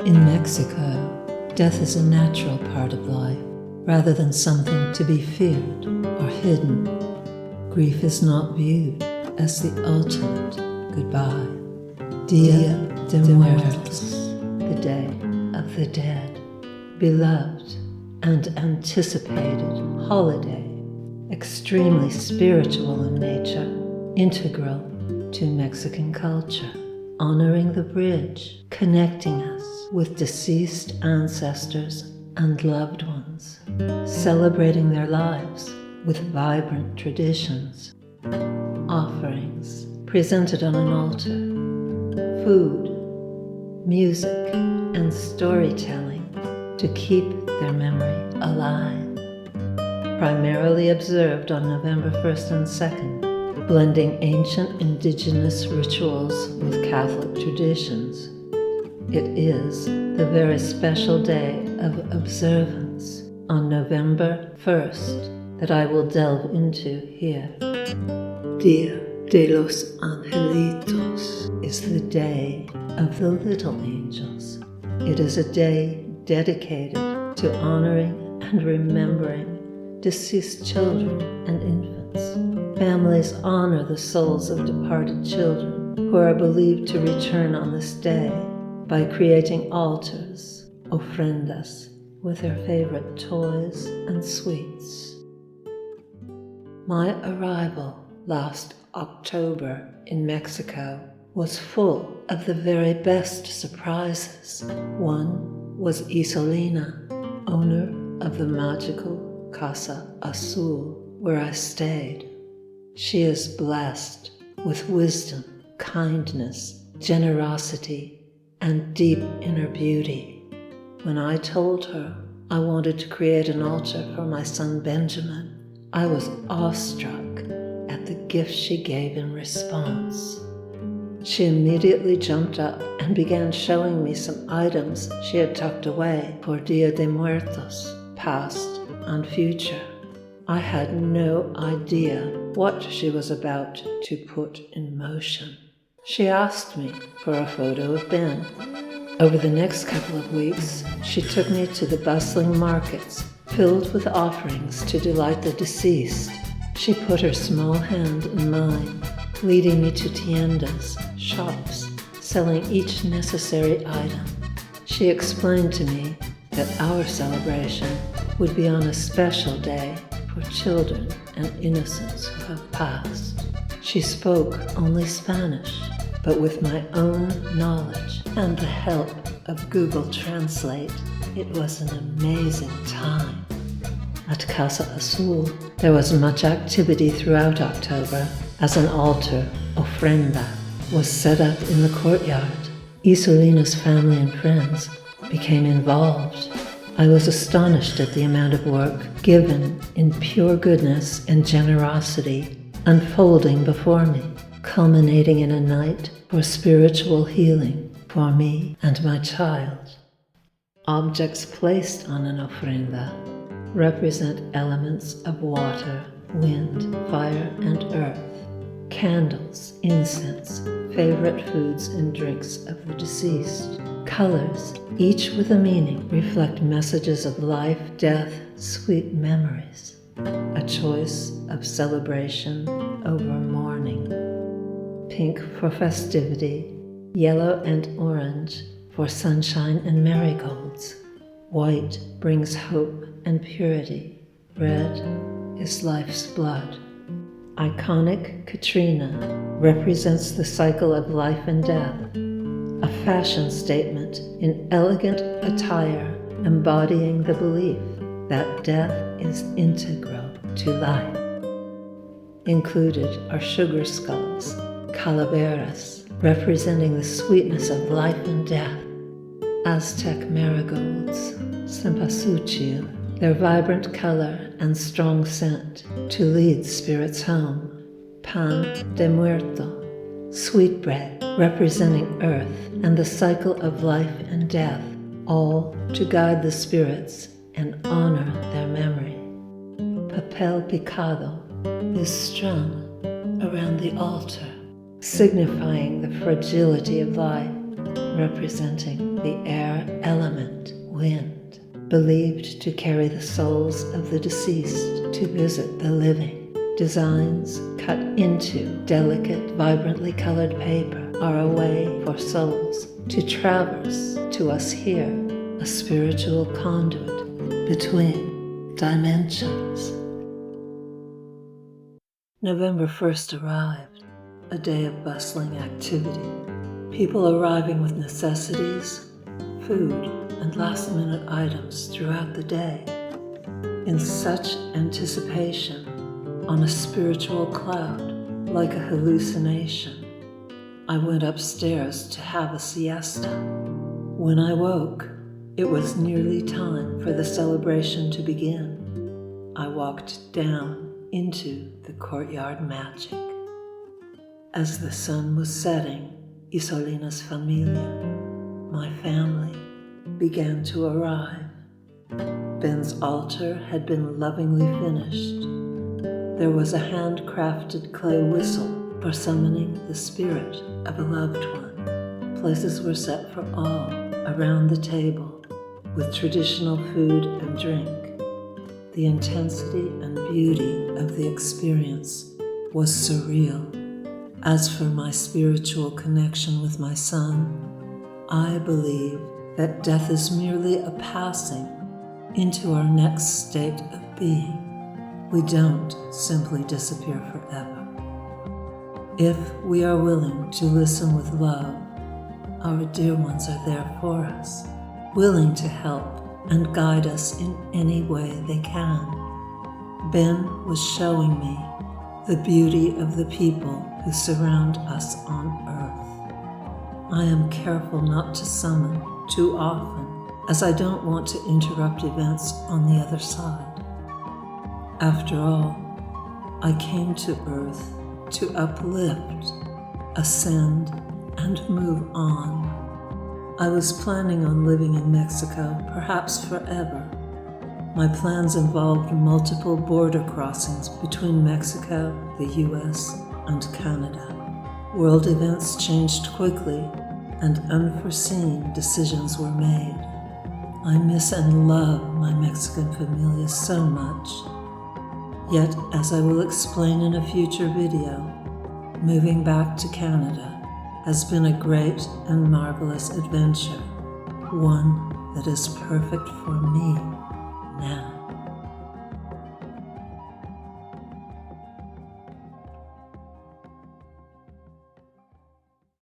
In Mexico, death is a natural part of life, rather than something to be feared or hidden. Grief is not viewed as the ultimate goodbye. Dia de Muertos, the Day of the Dead, beloved and anticipated holiday, extremely spiritual in nature, integral to Mexican culture, honoring the bridge, connecting us with deceased ancestors and loved ones, celebrating their lives with vibrant traditions, offerings presented on an altar, food, music, and storytelling to keep their memory alive. Primarily observed on November 1st and 2nd, blending ancient indigenous rituals with Catholic traditions. It is the very special day of observance on November 1st that I will delve into here. Dia de los Angelitos is the day of the little angels. It is a day dedicated to honoring and remembering deceased children and infants. Families honor the souls of departed children who are believed to return on this day by creating altars, ofrendas, with their favorite toys and sweets. My arrival last October in Mexico was full of the very best surprises. One was Isolina, owner of the magical Casa Azul, where I stayed. She is blessed with wisdom, kindness, generosity, and deep inner beauty. When I told her I wanted to create an altar for my son Benjamin, I was awestruck at the gift she gave in response. She immediately jumped up and began showing me some items she had tucked away for Dia de Muertos, past and future. I had no idea what she was about to put in motion. She asked me for a photo of Ben. Over the next couple of weeks, she took me to the bustling markets filled with offerings to delight the deceased. She put her small hand in mine, leading me to tiendas, shops, selling each necessary item. She explained to me that our celebration would be on a special day for children and innocents who have passed. She spoke only Spanish, but with my own knowledge and the help of Google Translate, it was an amazing time. At Casa Azul, there was much activity throughout October as an altar, ofrenda, was set up in the courtyard. Isolina's family and friends became involved. I was astonished at the amount of work given in pure goodness and generosity unfolding before me, culminating in a night for spiritual healing for me and my child. Objects placed on an ofrenda represent elements of water, wind, fire, and earth. Candles, incense, favorite foods and drinks of the deceased. Colors, each with a meaning, reflect messages of life, death, sweet memories. A choice of celebration over mourning. Pink for festivity, yellow and orange for sunshine and marigolds. White brings hope and purity. Red is life's blood. Iconic Katrina represents the cycle of life and death, a fashion statement in elegant attire embodying the belief that death is integral to life. Included are sugar skulls, calaveras, representing the sweetness of life and death, Aztec marigolds, cempasúchil, their vibrant color and strong scent to lead spirits home, pan de muerto, sweetbread representing earth and the cycle of life and death, all to guide the spirits and honor their memory. Papel picado is strung around the altar, signifying the fragility of life, representing the air believed to carry the souls of the deceased to visit the living. Designs cut into delicate, vibrantly colored paper are a way for souls to traverse to us here, a spiritual conduit between dimensions. November 1st arrived, a day of bustling activity. People arriving with necessities, food, and last-minute items throughout the day. In such anticipation, on a spiritual cloud, like a hallucination, I went upstairs to have a siesta. When I woke, it was nearly time for the celebration to begin. I walked down into the courtyard magic. As the sun was setting, Isolina's familia, my family, began to arrive. Ben's altar had been lovingly finished. There was a handcrafted clay whistle for summoning the spirit of a loved one. Places were set for all around the table with traditional food and drink. The intensity and beauty of the experience was surreal. As for my spiritual connection with my son, I believe that death is merely a passing into our next state of being. We don't simply disappear forever. If we are willing to listen with love, our dear ones are there for us, willing to help and guide us in any way they can. Ben was showing me the beauty of the people who surround us on earth. I am careful not to summon too often, as I don't want to interrupt events on the other side. After all, I came to earth to uplift, ascend, and move on. I was planning on living in Mexico, perhaps forever. My plans involved multiple border crossings between Mexico, the US, and Canada. World events changed quickly, and unforeseen decisions were made. I miss and love my Mexican familia so much. Yet, as I will explain in a future video, moving back to Canada has been a great and marvelous adventure, one that is perfect for me now.